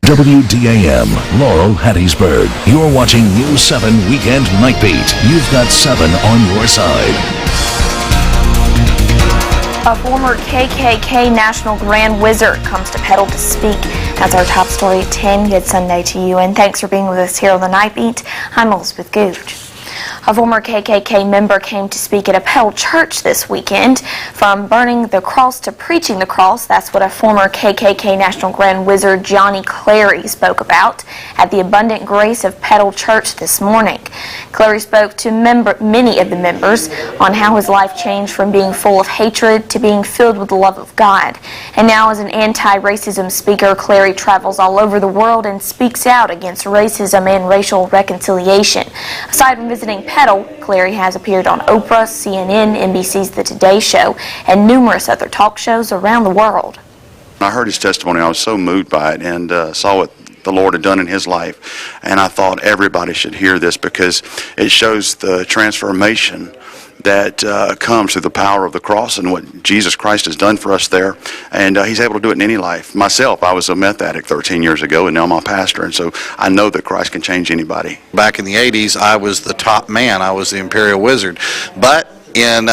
WDAM, Laurel, Hattiesburg. You're watching News 7 Weekend Night Beat. You've got 7 on your side. A former KKK National Grand Wizard comes to Petal to speak. That's our top story at 10. Good Sunday to you, and thanks for being with us here on the Night Beat. I'm Elizabeth Gooch. A former KKK member came to speak at a Petal church this weekend. From burning the cross to preaching the cross, that's what a former KKK National Grand Wizard, Clary, spoke about at the Abundant Grace of Petal Church this morning. Clary spoke to many of the members on how his life changed from being full of hatred to being filled with the love of God. And now, as an anti-racism speaker, Clary travels all over the world and speaks out against racism and racial reconciliation. Aside from visiting Petal, Clary has appeared on Oprah, CNN, NBC's The Today Show, and numerous other talk shows around the world. I heard his testimony. I was so moved by it and saw what the Lord had done in his life. And I thought everybody should hear this because it shows the transformation that comes through the power of the cross and what Jesus Christ has done for us there. And he's able to do it in any life. Myself, I was a meth addict 13 years ago, and now I'm a pastor. And so I know that Christ can change anybody. Back in the 80s, I was the top man. I was the Imperial Wizard. But in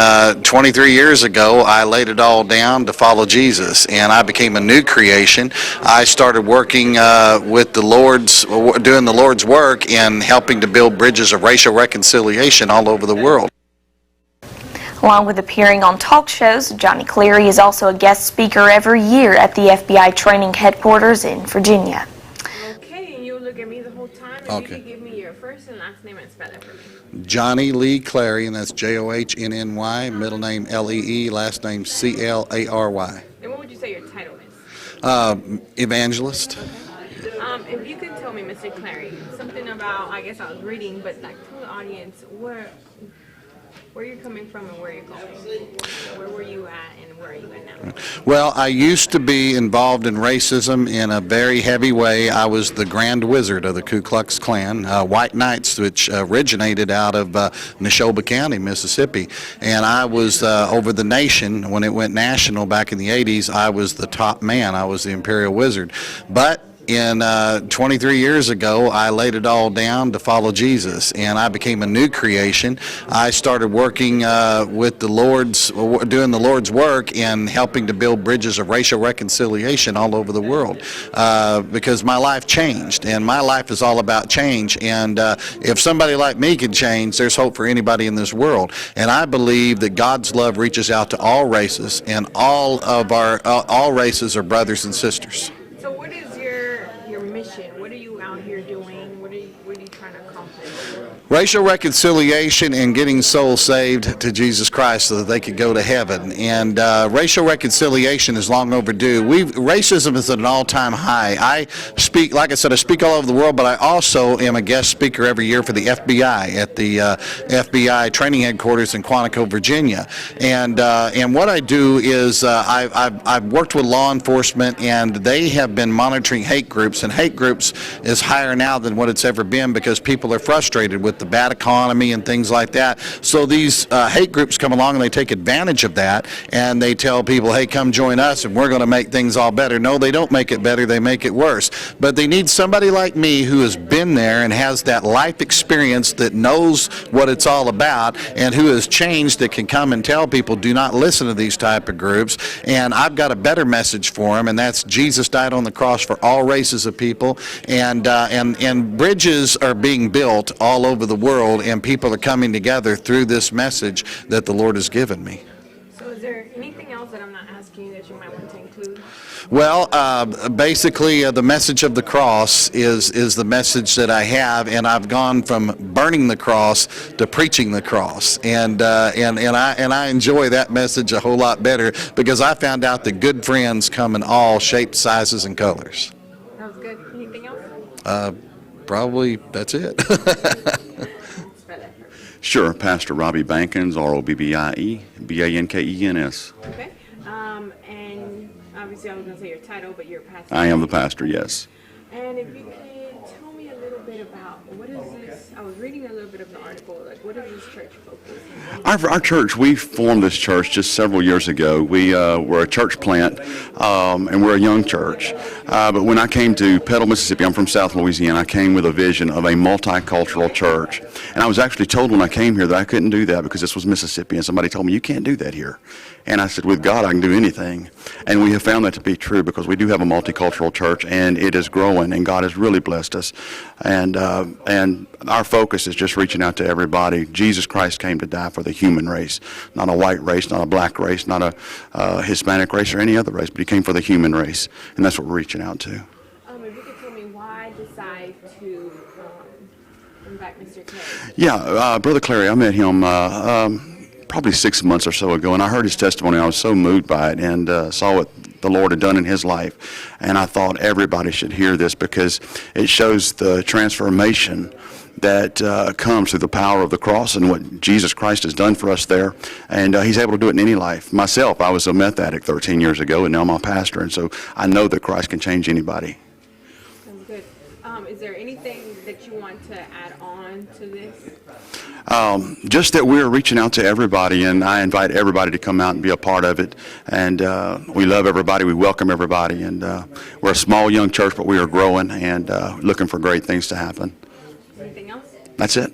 23 years ago, I laid it all down to follow Jesus, and I became a new creation. I started working with the Lord's, doing the Lord's work and helping to build bridges of racial reconciliation all over the world. Along with appearing on talk shows, Clary is also a guest speaker every year at the FBI training headquarters in Virginia. Okay, and you look at me the whole time, and Okay. you can give me your first and last name and spell it for me. Johnny Lee Clary, and that's Johnnny, middle name Lee, last name Clary. And what would you say your title is? Evangelist. If you could tell me, Mr. Clary, something about, I guess I was reading, but like tell the audience where you're coming from and where you're going. Where were you at and where are you at now? Well, I used to be involved in racism in a very heavy way. I was the Grand Wizard of the Ku Klux Klan, White Knights, which originated out of Neshoba County, Mississippi. And I was over the nation. When it went national back in the 80s, I was the top man. I was the Imperial Wizard. But in 23 years ago, I laid it all down to follow Jesus, and I became a new creation. I started working with the Lord's, doing the Lord's work and helping to build bridges of racial reconciliation all over the world because my life changed, and my life is all about change. And if somebody like me can change, there's hope for anybody in this world. And I believe that God's love reaches out to all races, and all races are brothers and sisters. So what is your mission? What are you out here doing? What are you trying to accomplish? Racial reconciliation and getting souls saved to Jesus Christ so that they could go to heaven. And racial reconciliation is long overdue. Racism is at an all-time high. I speak, like I said, I speak all over the world, but I also am a guest speaker every year for the FBI at the FBI training headquarters in Quantico, Virginia. And what I do is I've worked with law enforcement, and they have been monitoring hate groups, and hate groups is higher now than what it's ever been because people are frustrated with the bad economy and things like that. So these hate groups come along and they take advantage of that, and they tell people, hey, come join us and we're going to make things all better. No, they don't make it better, they make it worse. But they need somebody like me who has been there and has that life experience, that knows what it's all about, and who has changed, that can come and tell people, do not listen to these type of groups. And I've got a better message for them, and that's Jesus died on the cross for all races of people, and bridges are being built all over the world, and people are coming together through this message that the Lord has given me. So is there anything else that I'm not asking you that you might want to include? Well, basically, the message of the cross is the message that I have, and I've gone from burning the cross to preaching the cross, and I enjoy that message a whole lot better because I found out that good friends come in all shapes, sizes, and colors. That was good. Anything else? Probably that's it. Sure, Pastor Robbie Bankens, Robbie Bankens. Okay. And obviously I was going to say your title, but you're a pastor. I am the pastor, yes. And if you could tell me a little bit about what is this? I was reading a little little bit of the article. Like, what does this church focus on? Our church, we formed this church just several years ago. We were a church plant, and we're a young church. But when I came to Petal, Mississippi, I'm from South Louisiana, I came with a vision of a multicultural church. And I was actually told when I came here that I couldn't do that because this was Mississippi, and somebody told me, you can't do that here. And I said, with God, I can do anything. And we have found that to be true because we do have a multicultural church, and it is growing, and God has really blessed us. And our focus is just reaching out to everybody. Jesus Christ came to die for the human race, not a white race, not a black race, not a Hispanic race or any other race, but he came for the human race, and that's what we're reaching out to. If you could tell me why decide to invite Mr. Clary? Yeah, Brother Clary, I met him probably 6 months or so ago, and I heard his testimony. I was so moved by it and saw what the Lord had done in his life, and I thought everybody should hear this because it shows the transformation that comes through the power of the cross and what Jesus Christ has done for us there. And he's able to do it in any life. Myself, I was a meth addict 13 years ago, and now I'm a pastor, and so I know that Christ can change anybody. Sounds good. Is there anything that you want to add on to this? Just that we're reaching out to everybody, and I invite everybody to come out and be a part of it. And we love everybody. We welcome everybody. And we're a small, young church, but we are growing and looking for great things to happen. Anything else? That's it.